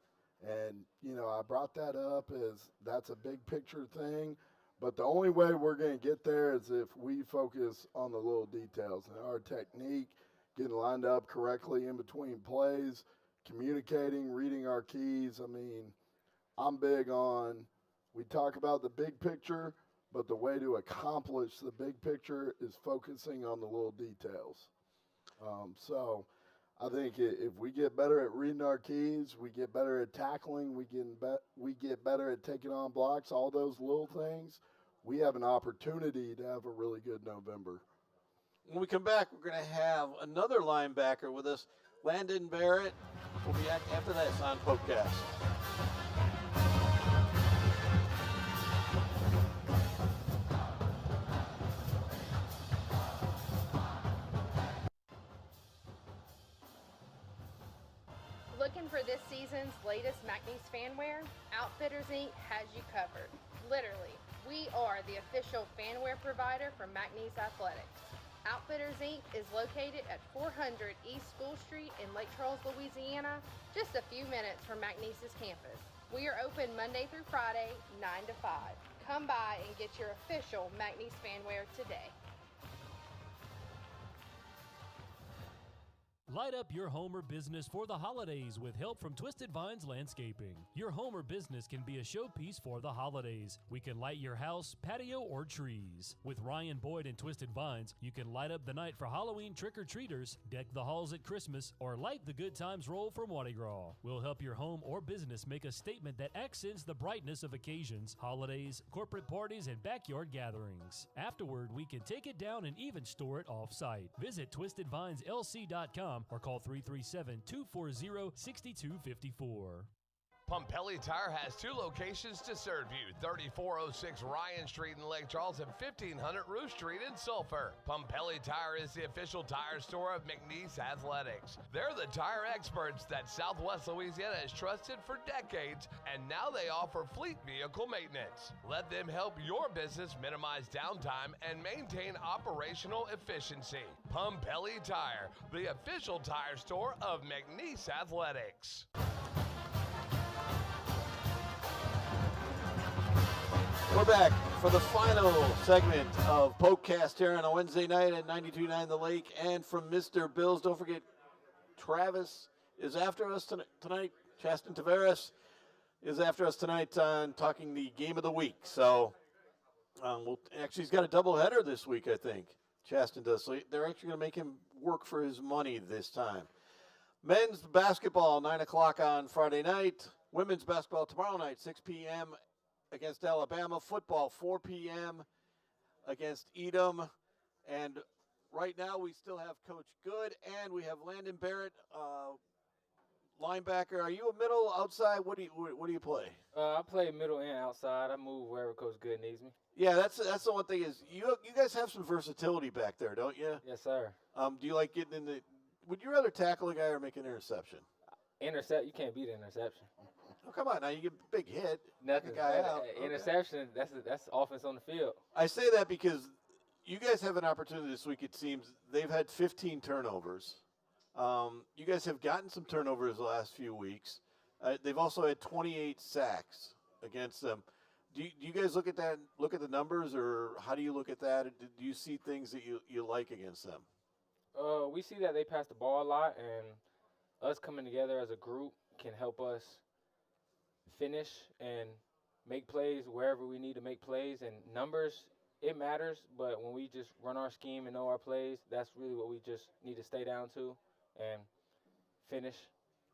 And, I brought that up as that's a big picture thing. But the only way we're going to get there is if we focus on the little details and our technique, getting lined up correctly in between plays, communicating, reading our keys. I mean, I'm big on, we talk about the big picture, but the way to accomplish the big picture is focusing on the little details. So I think if we get better at reading our keys, we get better at tackling, we get better at taking on blocks, all those little things, we have an opportunity to have a really good November. When we come back, we're going to have another linebacker with us, Landon Barrett. We'll be back after this on PokeCast. Looking for this season's latest McNeese fanwear? Outfitters Inc. has you covered. Literally, we are the official fanwear provider for McNeese Athletics. Outfitters Inc. is located at 400 East School Street in Lake Charles, Louisiana, just a few minutes from McNeese's campus. We are open Monday through Friday, 9 to 5. Come by and get your official McNeese fanwear today. Light up your home or business for the holidays with help from Twisted Vines Landscaping. Your home or business can be a showpiece for the holidays. We can light your house, patio, or trees. With Ryan Boyd and Twisted Vines, you can light up the night for Halloween trick-or-treaters, deck the halls at Christmas, or light the good times roll for Mardi Gras. We'll help your home or business make a statement that accents the brightness of occasions, holidays, corporate parties, and backyard gatherings. Afterward, we can take it down and even store it off-site. Visit TwistedVinesLC.com or call 337-240-6254. Pumpelly Tire has two locations to serve you, 3406 Ryan Street in Lake Charles and 1500 Roof Street in Sulphur. Pumpelly Tire is the official tire store of McNeese Athletics. They're the tire experts that Southwest Louisiana has trusted for decades, and now they offer fleet vehicle maintenance. Let them help your business minimize downtime and maintain operational efficiency. Pumpelly Tire, the official tire store of McNeese Athletics. We're back for the final segment of PokeCast here on a Wednesday night at 92.9 The Lake. And from Mr. Bills, don't forget, Travis is after us tonight. Chaston Tavares is after us tonight on talking the game of the week. So, he's got a doubleheader this week, I think. Chaston does. So they're actually going to make him work for his money this time. Men's basketball, 9 o'clock on Friday night. Women's basketball tomorrow night, 6 p.m. against Alabama. Football, 4 p.m. against Edom. And right now we still have Coach Good and we have Landon Barrett, linebacker. Are you a middle, outside? What do you play? I play middle and outside. I move wherever Coach Good needs me. Yeah, that's the one thing is you guys have some versatility back there, don't you? Yes, sir. Do you like getting in the? Would you rather tackle a guy or make an interception? You can't beat an interception. Oh, come on now, you get a big hit. Nothing. A guy out. Interception. That's offense on the field. I say that because you guys have an opportunity this week. It seems they've had 15 turnovers. You guys have gotten some turnovers the last few weeks. They've also had 28 sacks against them. Do you guys look at that? Look at the numbers, or how do you look at that? Do you see things that you like against them? We see that they pass the ball a lot, and us coming together as a group can help us finish and make plays wherever we need to make plays. And numbers, it matters, but when we just run our scheme and know our plays, that's really what we just need to stay down to and finish.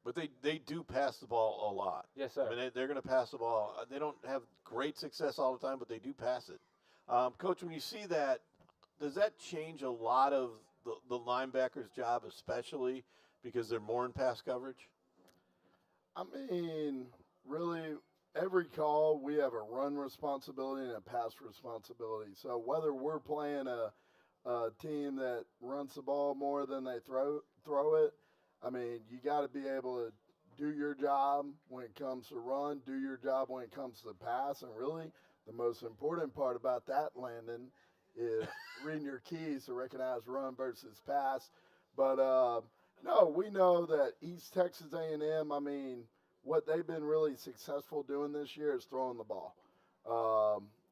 But they do pass the ball a lot. Yes, sir. I mean, they're going to pass the ball. They don't have great success all the time, but they do pass it. Coach, when you see that, does that change a lot of the linebacker's job, especially because they're more in pass coverage? I mean, really, every call we have a run responsibility and a pass responsibility. So whether we're playing a team that runs the ball more than they throw it, I mean, you got to be able to do your job when it comes to run, do your job when it comes to pass, and really the most important part about that, Landon, is reading your keys to recognize run versus pass. But no, we know that East Texas A&M, I mean, what they've been really successful doing this year is throwing the ball.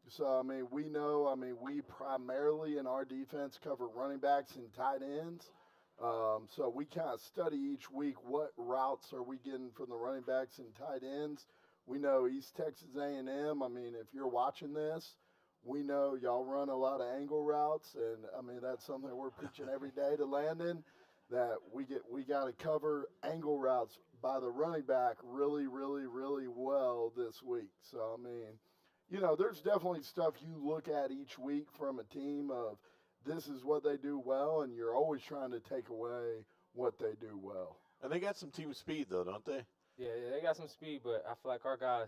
So, I mean, we know, I mean, we primarily in our defense cover running backs and tight ends. So we kind of study each week what routes are we getting from the running backs and tight ends. We know East Texas A&M, I mean, if you're watching this, we know y'all run a lot of angle routes, and, I mean, that's something we're preaching every day to Landon, that we got to cover angle routes by the running back really, really, really well this week. So, I mean, you know, there's definitely stuff you look at each week from a team of this is what they do well, and you're always trying to take away what they do well. And they got some team speed, though, don't they? Yeah, they got some speed, but I feel like our guys,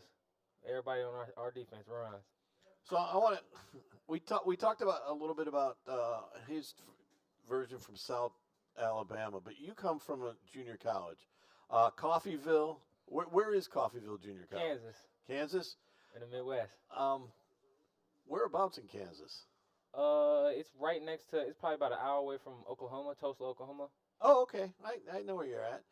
everybody on our defense runs. So I want to we talked about a little bit about his version from South Alabama, but you come from a junior college, Coffeyville. Where is Coffeyville Junior College? Kansas. Kansas. In the Midwest. Whereabouts in Kansas? It's right next to. It's probably about an hour away from Oklahoma, Tulsa, Oklahoma. Oh, okay. I know where you're at.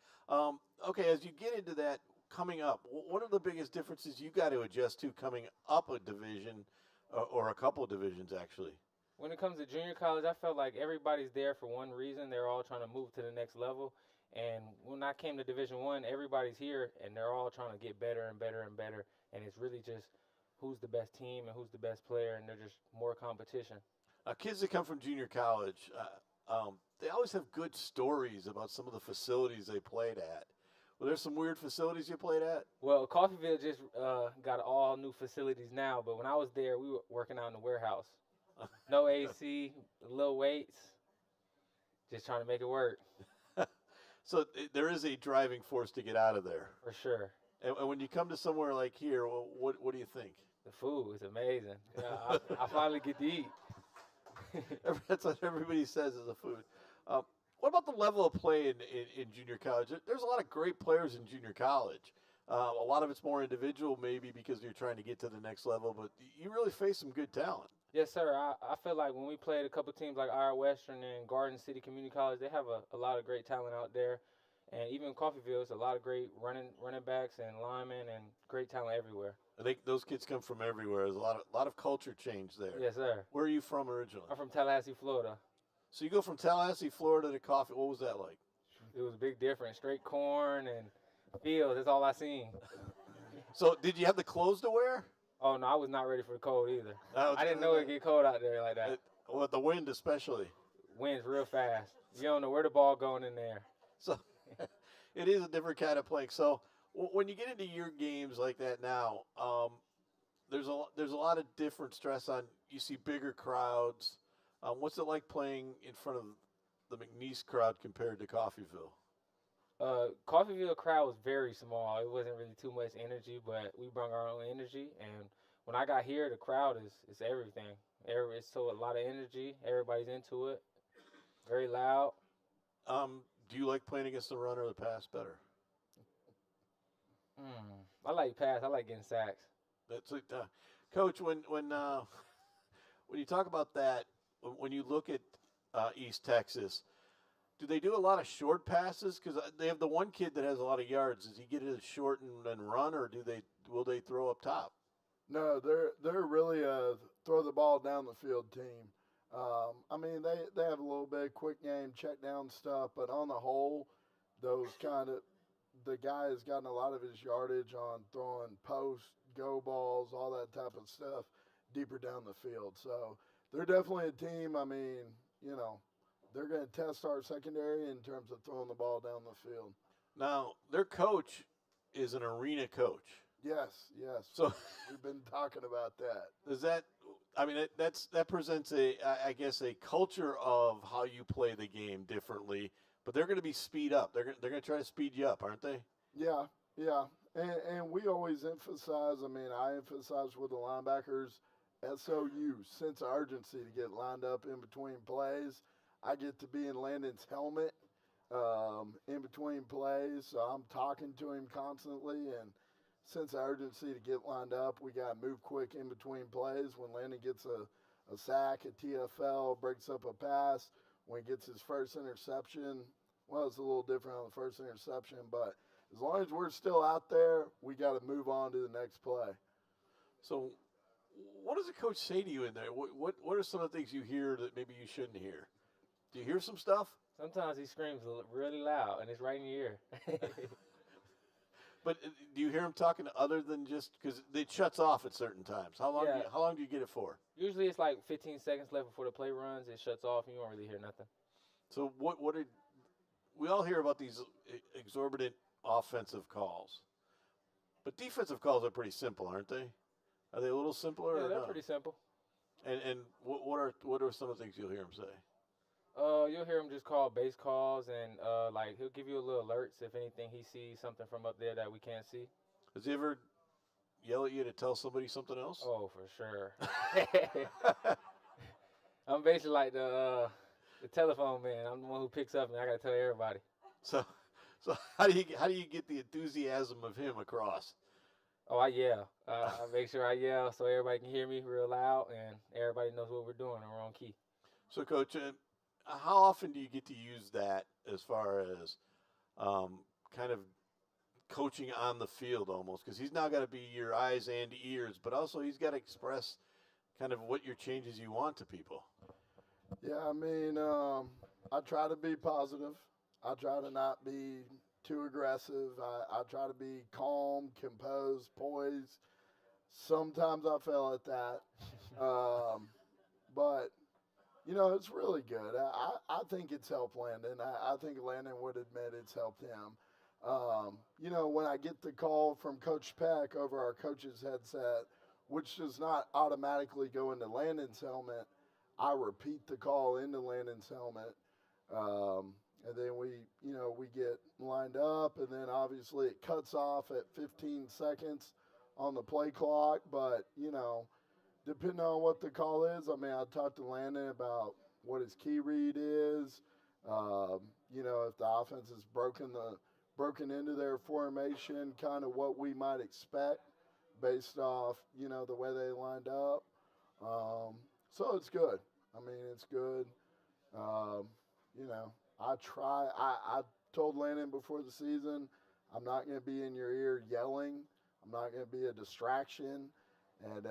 Okay, as you get into that coming up, what are the biggest differences you got to adjust to coming up a division or a couple of divisions, actually? When it comes to junior college, I felt like everybody's there for one reason. They're all trying to move to the next level. And when I came to Division I, everybody's here, and they're all trying to get better and better and better. And it's really just who's the best team and who's the best player, and there's just more competition. Kids that come from junior college, they always have good stories about some of the facilities they played at. Well, there's some weird facilities you played at? Well, Coffeyville just got all new facilities now, but when I was there, we were working out in the warehouse. No AC, little weights, just trying to make it work. So there is a driving force to get out of there. For sure. And when you come to somewhere like here, well, what do you think? The food is amazing. Yeah, I finally get to eat. That's what everybody says is the food. What about the level of play in junior college? There's a lot of great players in junior college. A lot of it's more individual maybe because you're trying to get to the next level, but you really face some good talent. Yes, sir. I feel like when we played a couple teams like Iowa Western and Garden City Community College, they have a lot of great talent out there. And even in Coffeyville, it's a lot of great running backs and linemen and great talent everywhere. I think those kids come from everywhere. There's a lot of culture change there. Yes, sir. Where are you from originally? I'm from Tallahassee, Florida. So you go from Tallahassee, Florida to Coffee. What was that like? It was a big difference. Straight corn and fields. That's all I seen. So did you have the clothes to wear? Oh, no, I was not ready for the cold either. I didn't know it'd get cold out there like that. With the wind especially. Wind's real fast. You don't know where the ball going in there. So it is a different kind of playing. So when you get into your games like that now, there's a lot of different stress on. You see bigger crowds. What's it like playing in front of the McNeese crowd compared to Coffeyville? Coffeyville crowd was very small. It wasn't really too much energy, but we brought our own energy. And when I got here, the crowd is everything. It's so a lot of energy. Everybody's into it. Very loud. Do you like playing against the run or the pass better? I like pass. I like getting sacks. That's like, Coach. When you talk about that, when you look at East Texas, do they do a lot of short passes? Because they have the one kid that has a lot of yards. Does he get it short and run, or will they throw up top? No, they're really a throw the ball down the field team. I mean, they have a little bit of quick game, check down stuff, but on the whole, the guy has gotten a lot of his yardage on throwing post, go balls, all that type of stuff deeper down the field. So they're definitely a team. I mean, you know, they're going to test our secondary in terms of throwing the ball down the field. Now, their coach is an arena coach. Yes. So we've been talking about that. Does that? I mean, that presents I guess a culture of how you play the game differently. But they're going to be speed up. They're going to try to speed you up, aren't they? Yeah. And we always emphasize, I emphasize with the linebackers, SOU, sense of urgency to get lined up in between plays. I get to be in Landon's helmet in between plays, so I'm talking to him constantly, and sense of urgency to get lined up. We got to move quick in between plays. When Landon gets a sack, a TFL, breaks up a pass, when he gets his first interception, well, it's a little different on the first interception, but as long as we're still out there, we got to move on to the next play. So what does a coach say to you in there? What are some of the things you hear that maybe you shouldn't hear? Do you hear some stuff? Sometimes he screams really loud, and it's right in your ear. But do you hear him talking other than just because it shuts off at certain times? How long do you get it for? Usually it's like 15 seconds left before the play runs. It shuts off, and you won't really hear nothing. So what are we all hear about these exorbitant offensive calls, but defensive calls are pretty simple, aren't they? Are they a little simpler? Yeah, or they're no? pretty simple. And what are some of the things you'll hear him say? You'll hear him just call base calls, and like he'll give you a little alerts if anything he sees something from up there that we can't see. Does he ever yell at you to tell somebody something else? Oh, for sure. I'm basically like the telephone man. I'm the one who picks up, and I gotta tell everybody. So how do you get the enthusiasm of him across? Oh, I yell. I make sure I yell so everybody can hear me real loud, and everybody knows what we're doing and we're on key. So, Coach, how often do you get to use that as far as kind of coaching on the field almost? Because he's now got to be your eyes and ears, but also he's got to express kind of what your changes you want to people. Yeah, I try to be positive. I try to not be too aggressive. I try to be calm, composed, poised. Sometimes I fail at that. But, it's really good. I think it's helped Landon. I think Landon would admit it's helped him. When I get the call from Coach Peck over our coach's headset, which does not automatically go into Landon's helmet, I repeat the call into Landon's helmet. And then we get lined up, and then obviously it cuts off at 15 seconds on the play clock. But, depending on what the call is, I talked to Landon about what his key read is. If the offense has broken into their formation, kind of what we might expect based off, the way they lined up. So it's good. It's good. I told Landon before the season, I'm not going to be in your ear yelling. I'm not going to be a distraction. And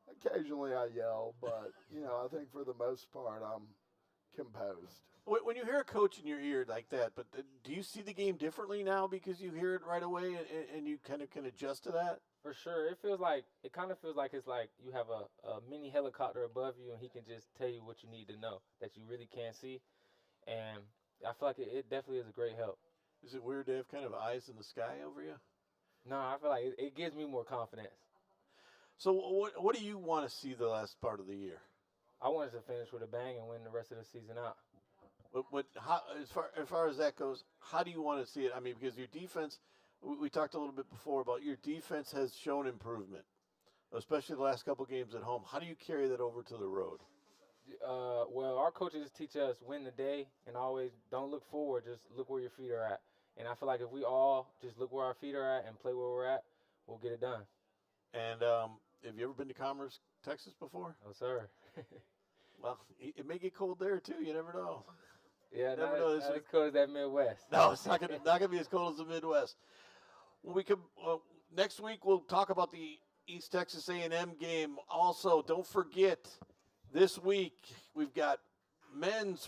occasionally I yell, but, I think for the most part I'm composed. When you hear a coach in your ear like that, but do you see the game differently now because you hear it right away and you kind of can adjust to that? For sure. It kind of feels like it's like you have a mini helicopter above you, and he can just tell you what you need to know that you really can't see. And I feel like it definitely is a great help. Is it weird to have kind of eyes in the sky over you? No, I feel like it gives me more confidence. So what do you want to see the last part of the year? I want us to finish with a bang and win the rest of the season out. But as far as that goes, how do you want to see it? Because your defense, we talked a little bit before about your defense has shown improvement, especially the last couple games at home. How do you carry that over to the road? Well, our coaches teach us win the day and always don't look forward, just look where your feet are at. And I feel like if we all just look where our feet are at and play where we're at, we'll get it done. And have you ever been to Commerce, Texas before? No, sir. Well, it may get cold there too. You never know. Yeah, not as cold as that Midwest. No, it's not gonna be as cold as the Midwest. When we come next week, we'll talk about the East Texas A&M game. Also, don't forget this week we've got men's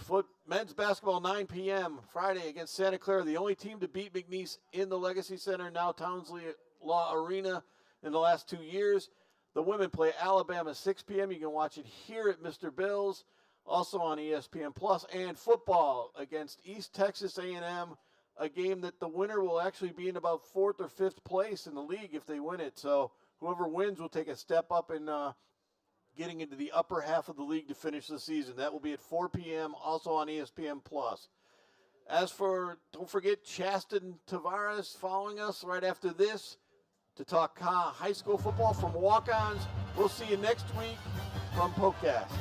basketball 9 p.m. Friday against Santa Clara. The only team to beat McNeese in the Legacy Center, now Townsley Law Arena, in the last 2 years. The women play Alabama 6 p.m. You can watch it here at Mr. Bill's, also on ESPN Plus, and football against East Texas A&M a game that the winner will actually be in about 4th or 5th place in the league if they win it. So whoever wins will take a step up in getting into the upper half of the league to finish the season. That will be at 4 p.m., also on ESPN+. As for, don't forget, Chasten Tavares following us right after this to talk high school football from walk-ons. We'll see you next week from PokeCast.